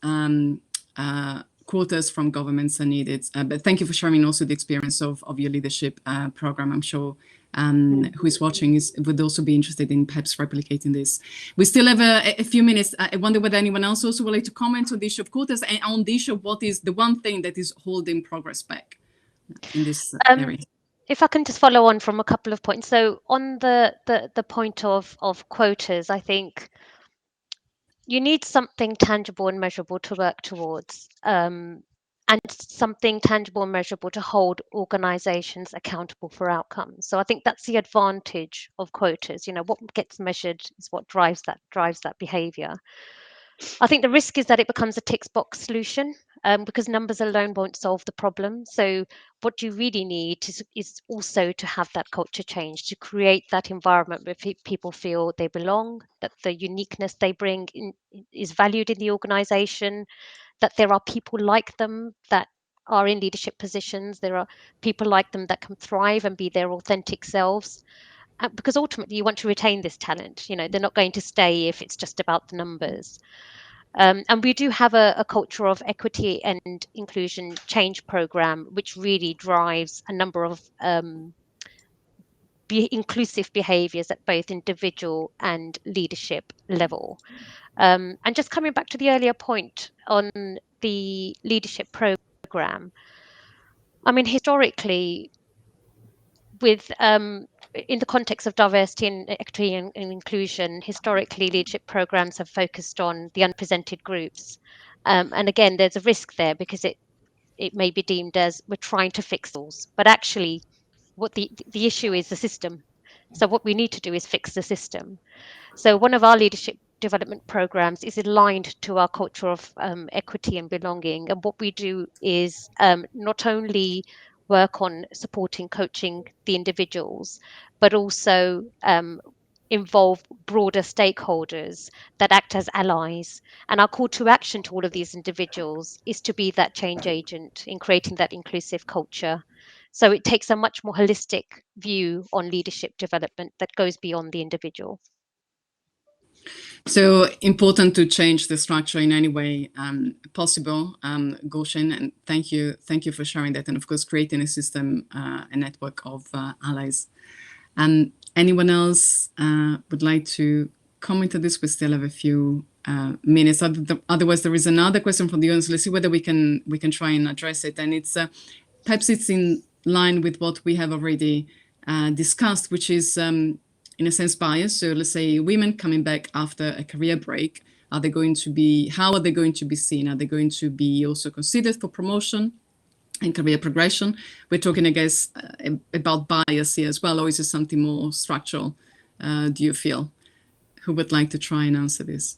quotas from governments are needed. But thank you for sharing also the experience of your leadership program. I'm sure who is watching would also be interested in perhaps replicating this. We still have a few minutes. I wonder whether anyone else also would like to comment on the issue of quotas and on the issue of what is the one thing that is holding progress back in this area. If I can just follow on from a couple of points. So on the point of quotas, I think you need something tangible and measurable to work towards, and something tangible and measurable to hold organizations accountable for outcomes. So I think that's the advantage of quotas. What gets measured is what drives that behavior. I think the risk is that it becomes a tick box solution, because numbers alone won't solve the problem. So what you really need is also to have that culture change, to create that environment where people feel they belong, that the uniqueness they bring is valued in the organization, that there are people like them that are in leadership positions. There are people like them that can thrive and be their authentic selves. Because ultimately you want to retain this talent. You know, they're not going to stay if it's just about the numbers. And we do have a culture of equity and inclusion change program, which really drives a number of inclusive behaviors at both individual and leadership level. And just coming back to the earlier point on the leadership program, I mean, historically, with in the context of diversity and equity and inclusion, historically leadership programs have focused on the unrepresented groups. And again, there's a risk there because it may be deemed as we're trying to fix those, but actually what the issue is the system. So what we need to do is fix the system. So one of our leadership development programs is aligned to our culture of equity and belonging. And what we do is not only work on supporting, coaching the individuals, but also involve broader stakeholders that act as allies. And our call to action to all of these individuals is to be that change agent in creating that inclusive culture. So it takes a much more holistic view on leadership development that goes beyond the individual. So important to change the structure in any way possible, Goshen, and thank you for sharing that, and of course creating a system, a network of allies. Anyone else would like to comment on this? We still have a few minutes. Otherwise, there is another question from the audience. Let's see whether we can try and address it, and it's perhaps it's in line with what we have already discussed, which is in a sense bias. So let's say women coming back after a career break, how are they going to be seen? Are they going to be also considered for promotion and career progression? We're talking, I guess, about bias here as well, or is it something more structural, do you feel? Who would like to try and answer this?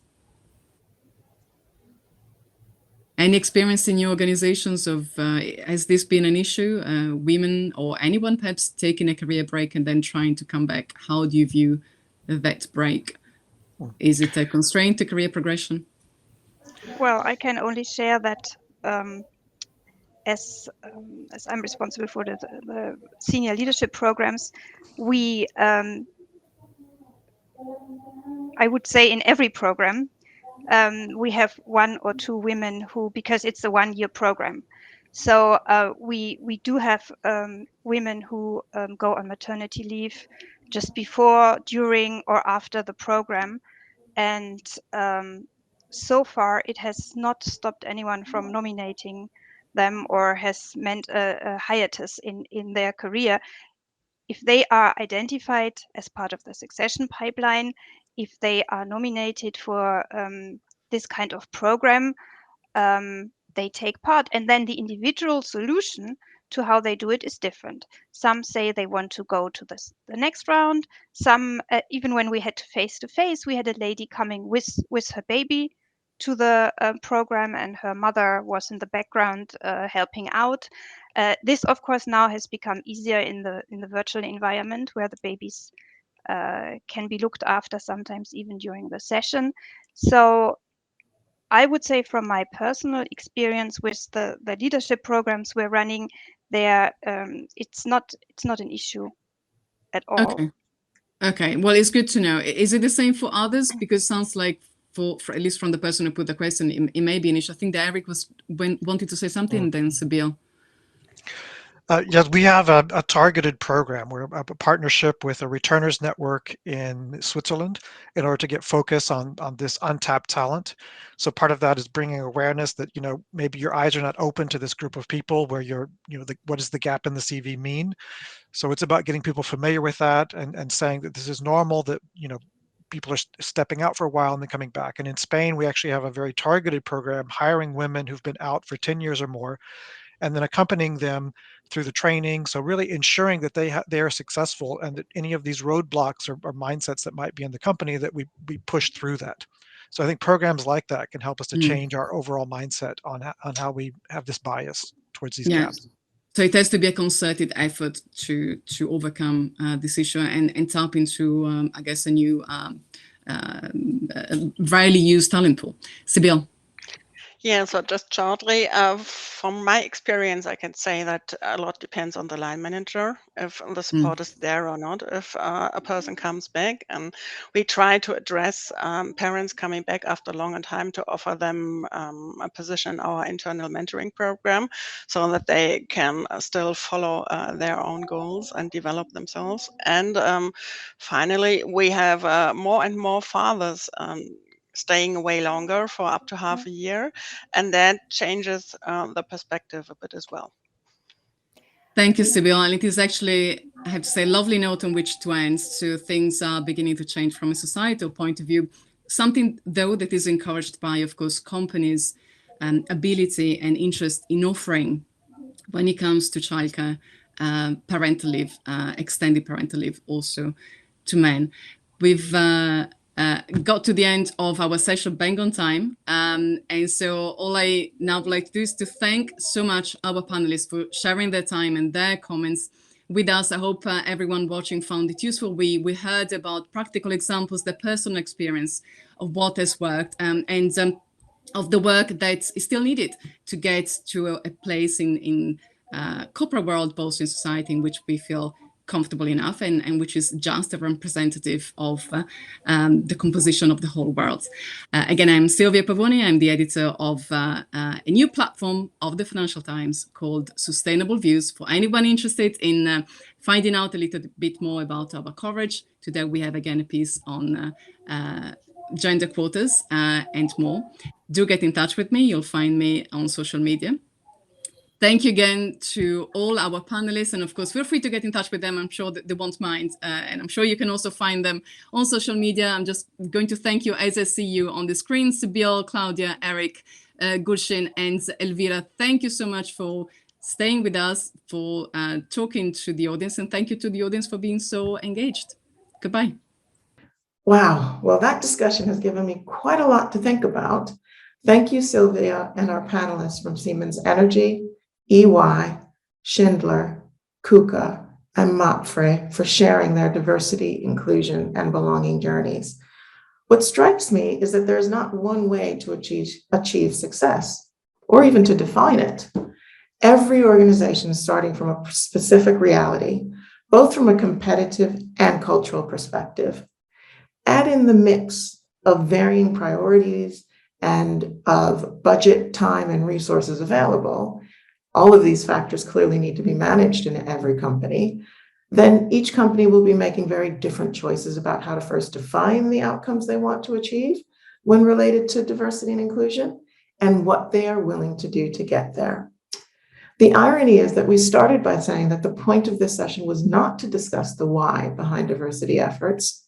Any experience in your organizations of, has this been an issue, women or anyone perhaps taking a career break and then trying to come back? How do you view that break? Is it a constraint to career progression? Well, I can only share that as I'm responsible for the senior leadership programs, we, I would say in every program, we have 1 or 2 women who, because it's a 1-year program. So we do have women who go on maternity leave just before, during, or after the program. And so far, it has not stopped anyone from nominating them or has meant a hiatus in their career. If they are identified as part of the succession pipeline, if they are nominated for this kind of program, they take part. And then the individual solution to how they do it is different. Some say they want to go to the next round. Some, even when we had face-to-face, we had a lady coming with her baby to the program, and her mother was in the background helping out. This, of course, now has become easier in the virtual environment where the babies can be looked after sometimes even during the session. So I would say from my personal experience with the leadership programs we're running, there it's not an issue at all. Okay. Well, it's good to know. Is it the same for others? Because it sounds like for at least from the person who put the question, it may be an issue. I think that Eric wanted to say something, and then Sibyl. Yes, we have a targeted program. We're a partnership with a returners network in Switzerland in order to get focus on this untapped talent. So part of that is bringing awareness that, maybe your eyes are not open to this group of people where what does the gap in the CV mean? So it's about getting people familiar with that and saying that this is normal, that, people are stepping out for a while and then coming back. And in Spain, we actually have a very targeted program hiring women who've been out for 10 years or more, and then accompanying them through the training. So really ensuring that they are successful, and that any of these roadblocks or mindsets that might be in the company, that we push through that. So I think programs like that can help us to change our overall mindset on how we have this bias towards these gaps. So it has to be a concerted effort to overcome this issue and tap into, I guess, a new, rarely used talent pool. Sibyl. Yeah, so just shortly, from my experience, I can say that a lot depends on the line manager, if the support is there or not, if a person comes back. And we try to address parents coming back after a longer time to offer them a position in our internal mentoring program so that they can still follow their own goals and develop themselves. And finally, we have more and more fathers staying away longer for up to half a year, and that changes the perspective a bit as well. Thank you, Sibyl. And it is actually, I have to say, a lovely note on which to end. So things are beginning to change from a societal point of view. Something, though, that is encouraged by, of course, companies' ability and interest in offering, when it comes to childcare, parental leave, extended parental leave also to men. We've got to the end of our session bang on time. And so all I now would like to do is to thank so much our panelists for sharing their time and their comments with us. I hope everyone watching found it useful. We heard about practical examples, the personal experience of what has worked, and of the work that is still needed to get to a place in corporate world, both in society in which we feel comfortable enough and which is just a representative of the composition of the whole world. Again, I'm Silvia Pavoni. I'm the editor of a new platform of the Financial Times called Sustainable Views. For anyone interested in finding out a little bit more about our coverage, today we have again a piece on gender quotas and more. Do get in touch with me. You'll find me on social media. Thank you again to all our panelists. And of course, feel free to get in touch with them. I'm sure that they won't mind. And I'm sure you can also find them on social media. I'm just going to thank you as I see you on the screen, Sibyl, Claudia, Eric, Gulshin, and Elvira. Thank you so much for staying with us, for talking to the audience. And thank you to the audience for being so engaged. Goodbye. Wow. Well, that discussion has given me quite a lot to think about. Thank you, Sylvia, and our panelists from Siemens Energy, EY, Schindler, Kuka, and Mafra for sharing their diversity, inclusion, and belonging journeys. What strikes me is that there is not one way to achieve success, or even to define it. Every organization is starting from a specific reality, both from a competitive and cultural perspective. Add in the mix of varying priorities and of budget, time, and resources available. All of these factors clearly need to be managed in every company. Then each company will be making very different choices about how to first define the outcomes they want to achieve when related to diversity and inclusion, and what they are willing to do to get there. The irony is that we started by saying that the point of this session was not to discuss the why behind diversity efforts,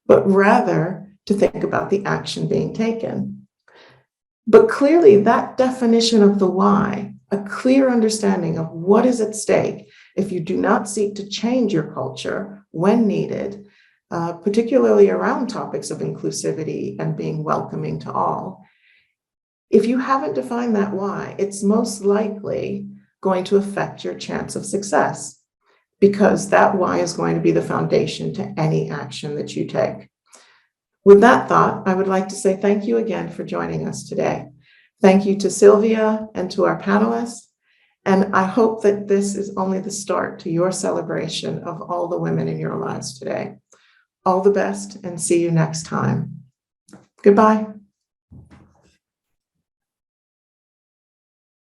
but rather to think about the action being taken. But clearly that definition of the why, a clear understanding of what is at stake if you do not seek to change your culture when needed, particularly around topics of inclusivity and being welcoming to all. If you haven't defined that why, it's most likely going to affect your chance of success, because that why is going to be the foundation to any action that you take. With that thought, I would like to say thank you again for joining us today. Thank you to Sylvia and to our panelists. And I hope that this is only the start to your celebration of all the women in your lives today. All the best, and see you next time. Goodbye.